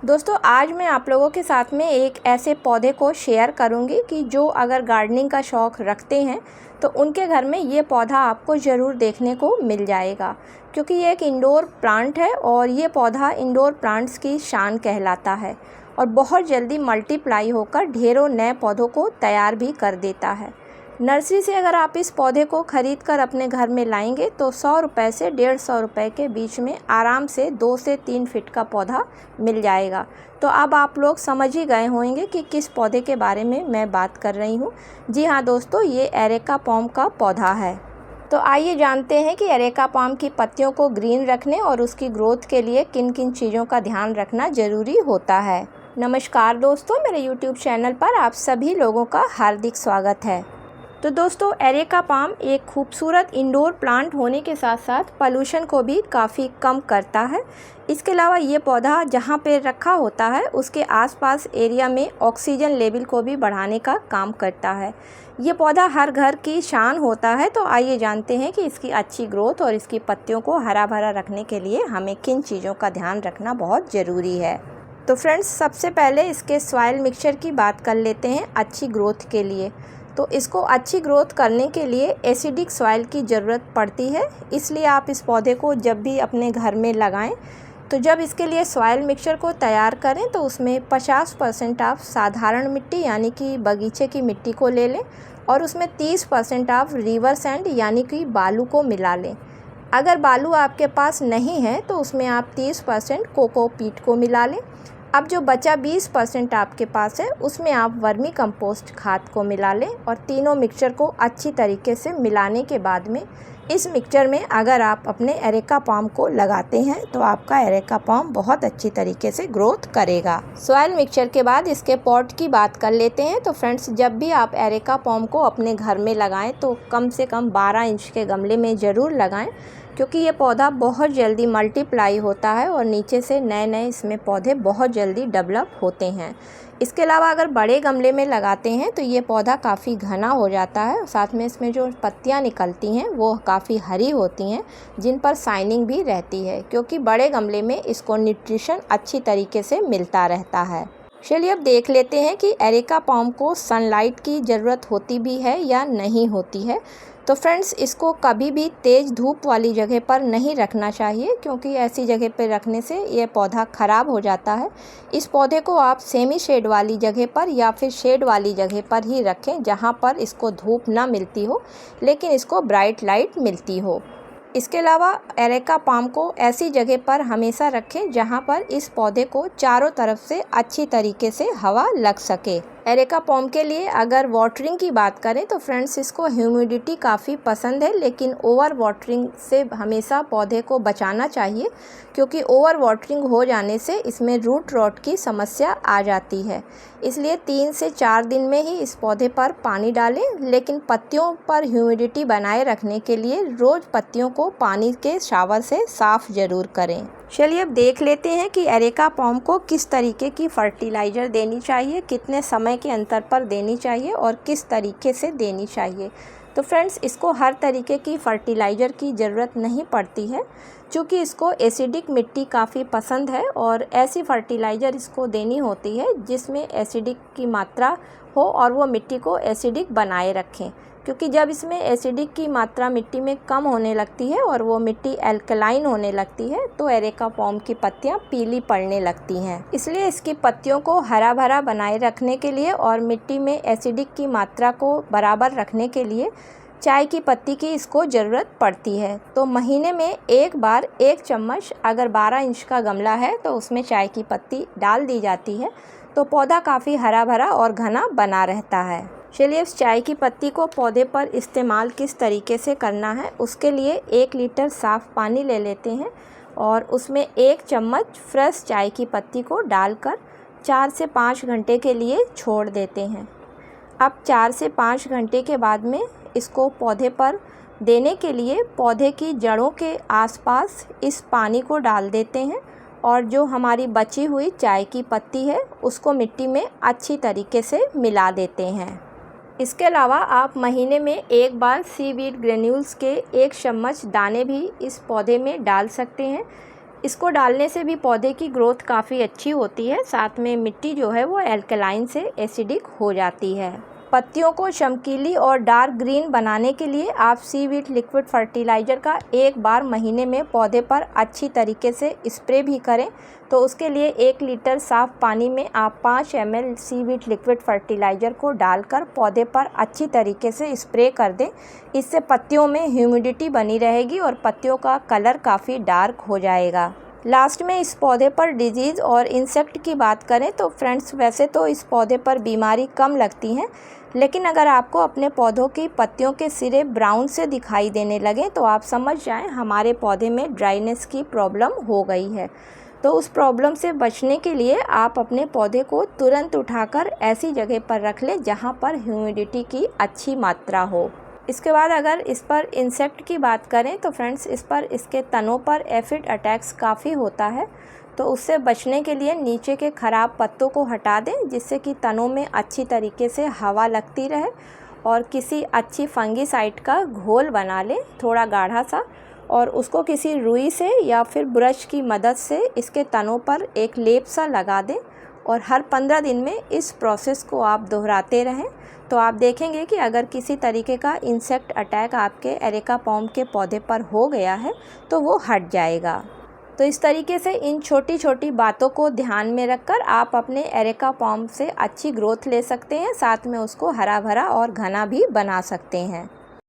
दोस्तों आज मैं आप लोगों के साथ में एक ऐसे पौधे को शेयर करूंगी कि जो अगर गार्डनिंग का शौक़ रखते हैं तो उनके घर में ये पौधा आपको ज़रूर देखने को मिल जाएगा, क्योंकि ये एक इंडोर प्लांट है और ये पौधा इंडोर प्लांट्स की शान कहलाता है और बहुत जल्दी मल्टीप्लाई होकर ढेरों नए पौधों को तैयार भी कर देता है। नर्सरी से अगर आप इस पौधे को ख़रीद कर अपने घर में लाएंगे तो 100 रुपये से 150 रुपये के बीच में आराम से 2 से 3 फीट का पौधा मिल जाएगा। तो अब आप लोग समझ ही गए होंगे कि किस पौधे के बारे में मैं बात कर रही हूँ। जी हाँ दोस्तों, ये एरेका पाम का पौधा है। तो आइए जानते हैं कि एरेका पाम की पत्तियों को ग्रीन रखने और उसकी ग्रोथ के लिए किन किन चीज़ों का ध्यान रखना ज़रूरी होता है। नमस्कार दोस्तों, मेरे YouTube चैनल पर आप सभी लोगों का हार्दिक स्वागत है। तो दोस्तों, एरेका पाम एक खूबसूरत इंडोर प्लांट होने के साथ साथ पोल्यूशन को भी काफ़ी कम करता है। इसके अलावा ये पौधा जहाँ पे रखा होता है उसके आसपास एरिया में ऑक्सीजन लेवल को भी बढ़ाने का काम करता है। ये पौधा हर घर की शान होता है। तो आइए जानते हैं कि इसकी अच्छी ग्रोथ और इसकी पत्तियों को हरा भरा रखने के लिए हमें किन चीज़ों का ध्यान रखना बहुत ज़रूरी है। तो फ्रेंड्स, सबसे पहले इसके सॉइल मिक्सचर की बात कर लेते हैं अच्छी ग्रोथ के लिए। तो इसको अच्छी ग्रोथ करने के लिए एसिडिक सॉइल की ज़रूरत पड़ती है, इसलिए आप इस पौधे को जब भी अपने घर में लगाएं तो जब इसके लिए सॉइल मिक्सचर को तैयार करें तो उसमें 50% आप साधारण मिट्टी यानी कि बगीचे की मिट्टी को ले लें और उसमें 30% आप रिवर सैंड यानी कि बालू को मिला लें। अगर बालू आपके पास नहीं है तो उसमें आप 30% कोकोपीट को मिला लें। अब जो बचा 20% आपके पास है उसमें आप वर्मी कंपोस्ट खाद को मिला लें और तीनों मिक्सचर को अच्छी तरीके से मिलाने के बाद में इस मिक्सचर में अगर आप अपने एरेका पाम को लगाते हैं तो आपका एरेका पाम बहुत अच्छी तरीके से ग्रोथ करेगा। सॉइल मिक्सचर के बाद इसके पॉट की बात कर लेते हैं। तो फ्रेंड्स, जब भी आप एरेका पाम को अपने घर में लगाएं तो कम से कम 12 इंच के गमले में ज़रूर लगाएं, क्योंकि ये पौधा बहुत जल्दी मल्टीप्लाई होता है और नीचे से नए नए इसमें पौधे बहुत जल्दी डेवलप होते हैं। इसके अलावा अगर बड़े गमले में लगाते हैं तो ये पौधा काफ़ी घना हो जाता है, साथ में इसमें जो पत्तियां निकलती हैं वो काफ़ी हरी होती हैं, जिन पर शाइनिंग भी रहती है, क्योंकि बड़े गमले में इसको न्यूट्रिशन अच्छी तरीके से मिलता रहता है। चलिए अब देख लेते हैं कि एरेका पाम को सनलाइट की ज़रूरत होती भी है या नहीं होती है। तो फ्रेंड्स, इसको कभी भी तेज़ धूप वाली जगह पर नहीं रखना चाहिए, क्योंकि ऐसी जगह पर रखने से ये पौधा ख़राब हो जाता है। इस पौधे को आप सेमी शेड वाली जगह पर या फिर शेड वाली जगह पर ही रखें, जहाँ पर इसको धूप ना मिलती हो लेकिन इसको ब्राइट लाइट मिलती हो। इसके अलावा एरेका पाम को ऐसी जगह पर हमेशा रखें जहां पर इस पौधे को चारों तरफ से अच्छी तरीके से हवा लग सके। एरेका पाम के लिए अगर वाटरिंग की बात करें तो फ्रेंड्स, इसको ह्यूमिडिटी काफ़ी पसंद है, लेकिन ओवर वाटरिंग से हमेशा पौधे को बचाना चाहिए, क्योंकि ओवर वाटरिंग हो जाने से इसमें रूट रॉट की समस्या आ जाती है। इसलिए 3 से 4 दिन में ही इस पौधे पर पानी डालें, लेकिन पत्तियों पर ह्यूमिडिटी बनाए रखने के लिए रोज़ पत्तियों को पानी के शावर से साफ़ ज़रूर करें। चलिए अब देख लेते हैं कि एरेका पाम को किस तरीके की फर्टिलाइज़र देनी चाहिए, कितने समय के अंतर पर देनी चाहिए और किस तरीके से देनी चाहिए। तो फ्रेंड्स, इसको हर तरीके की फर्टिलाइज़र की ज़रूरत नहीं पड़ती है, क्योंकि इसको एसिडिक मिट्टी काफ़ी पसंद है और ऐसी फर्टिलाइज़र इसको देनी होती है जिसमें एसिडिक की मात्रा हो और वो मिट्टी को एसिडिक बनाए रखें, क्योंकि जब इसमें एसिडिक की मात्रा मिट्टी में कम होने लगती है और वो मिट्टी एल्कलाइन होने लगती है तो एरेका पाम की पत्तियां पीली पड़ने लगती हैं। इसलिए इसकी पत्तियों को हरा भरा बनाए रखने के लिए और मिट्टी में एसिडिक की मात्रा को बराबर रखने के लिए चाय की पत्ती की इसको ज़रूरत पड़ती है। तो महीने में एक बार 1 चम्मच, अगर 12 इंच का गमला है तो उसमें चाय की पत्ती डाल दी जाती है, तो पौधा काफ़ी हरा भरा और घना बना रहता है। चलिए इस चाय की पत्ती को पौधे पर इस्तेमाल किस तरीके से करना है उसके लिए 1 लीटर साफ़ पानी ले लेते हैं और उसमें 1 चम्मच फ्रेश चाय की पत्ती को डालकर 4 से 5 घंटे के लिए छोड़ देते हैं। अब 4 से 5 घंटे के बाद में इसको पौधे पर देने के लिए पौधे की जड़ों के आसपास इस पानी को डाल देते हैं और जो हमारी बची हुई चाय की पत्ती है उसको मिट्टी में अच्छी तरीके से मिला देते हैं। इसके अलावा आप महीने में एक बार सीवीड ग्रेन्यूल्स के 1 चम्मच दाने भी इस पौधे में डाल सकते हैं। इसको डालने से भी पौधे की ग्रोथ काफ़ी अच्छी होती है। साथ में मिट्टी जो है वो एल्कलाइन से एसिडिक हो जाती है। पत्तियों को चमकीली और डार्क ग्रीन बनाने के लिए आप सीवीड लिक्विड फर्टिलाइज़र का एक बार महीने में पौधे पर अच्छी तरीके से स्प्रे भी करें। तो उसके लिए 1 लीटर साफ़ पानी में आप 5 ml सीवीड लिक्विड फर्टिलाइज़र को डालकर पौधे पर अच्छी तरीके से स्प्रे कर दें। इससे पत्तियों में ह्यूमिडिटी बनी रहेगी और पत्तियों का कलर काफ़ी डार्क हो जाएगा। लास्ट में इस पौधे पर डिजीज़ और इंसेक्ट की बात करें तो फ्रेंड्स, वैसे तो इस पौधे पर बीमारी कम लगती हैं, लेकिन अगर आपको अपने पौधों की पत्तियों के सिरे ब्राउन से दिखाई देने लगे तो आप समझ जाएं हमारे पौधे में ड्राइनेस की प्रॉब्लम हो गई है। तो उस प्रॉब्लम से बचने के लिए आप अपने पौधे को तुरंत उठाकर ऐसी जगह पर रख लें जहां पर ह्यूमिडिटी की अच्छी मात्रा हो। इसके बाद अगर इस पर इंसेक्ट की बात करें तो फ्रेंड्स, इस पर इसके तनों पर एफिड अटैक्स काफ़ी होता है। तो उससे बचने के लिए नीचे के ख़राब पत्तों को हटा दें, जिससे कि तनों में अच्छी तरीके से हवा लगती रहे। और किसी अच्छी फंगीसाइड का घोल बना लें, थोड़ा गाढ़ा सा, और उसको किसी रुई से या फिर ब्रश की मदद से इसके तनों पर एक लेप सा लगा दें। और हर 15 दिन में इस प्रोसेस को आप दोहराते रहें तो आप देखेंगे कि अगर किसी तरीके का इंसेक्ट अटैक आपके एरेका पॉम के पौधे पर हो गया है तो वो हट जाएगा। तो इस तरीके से इन छोटी छोटी बातों को ध्यान में रखकर आप अपने एरेका पॉम से अच्छी ग्रोथ ले सकते हैं, साथ में उसको हरा भरा और घना भी बना सकते हैं।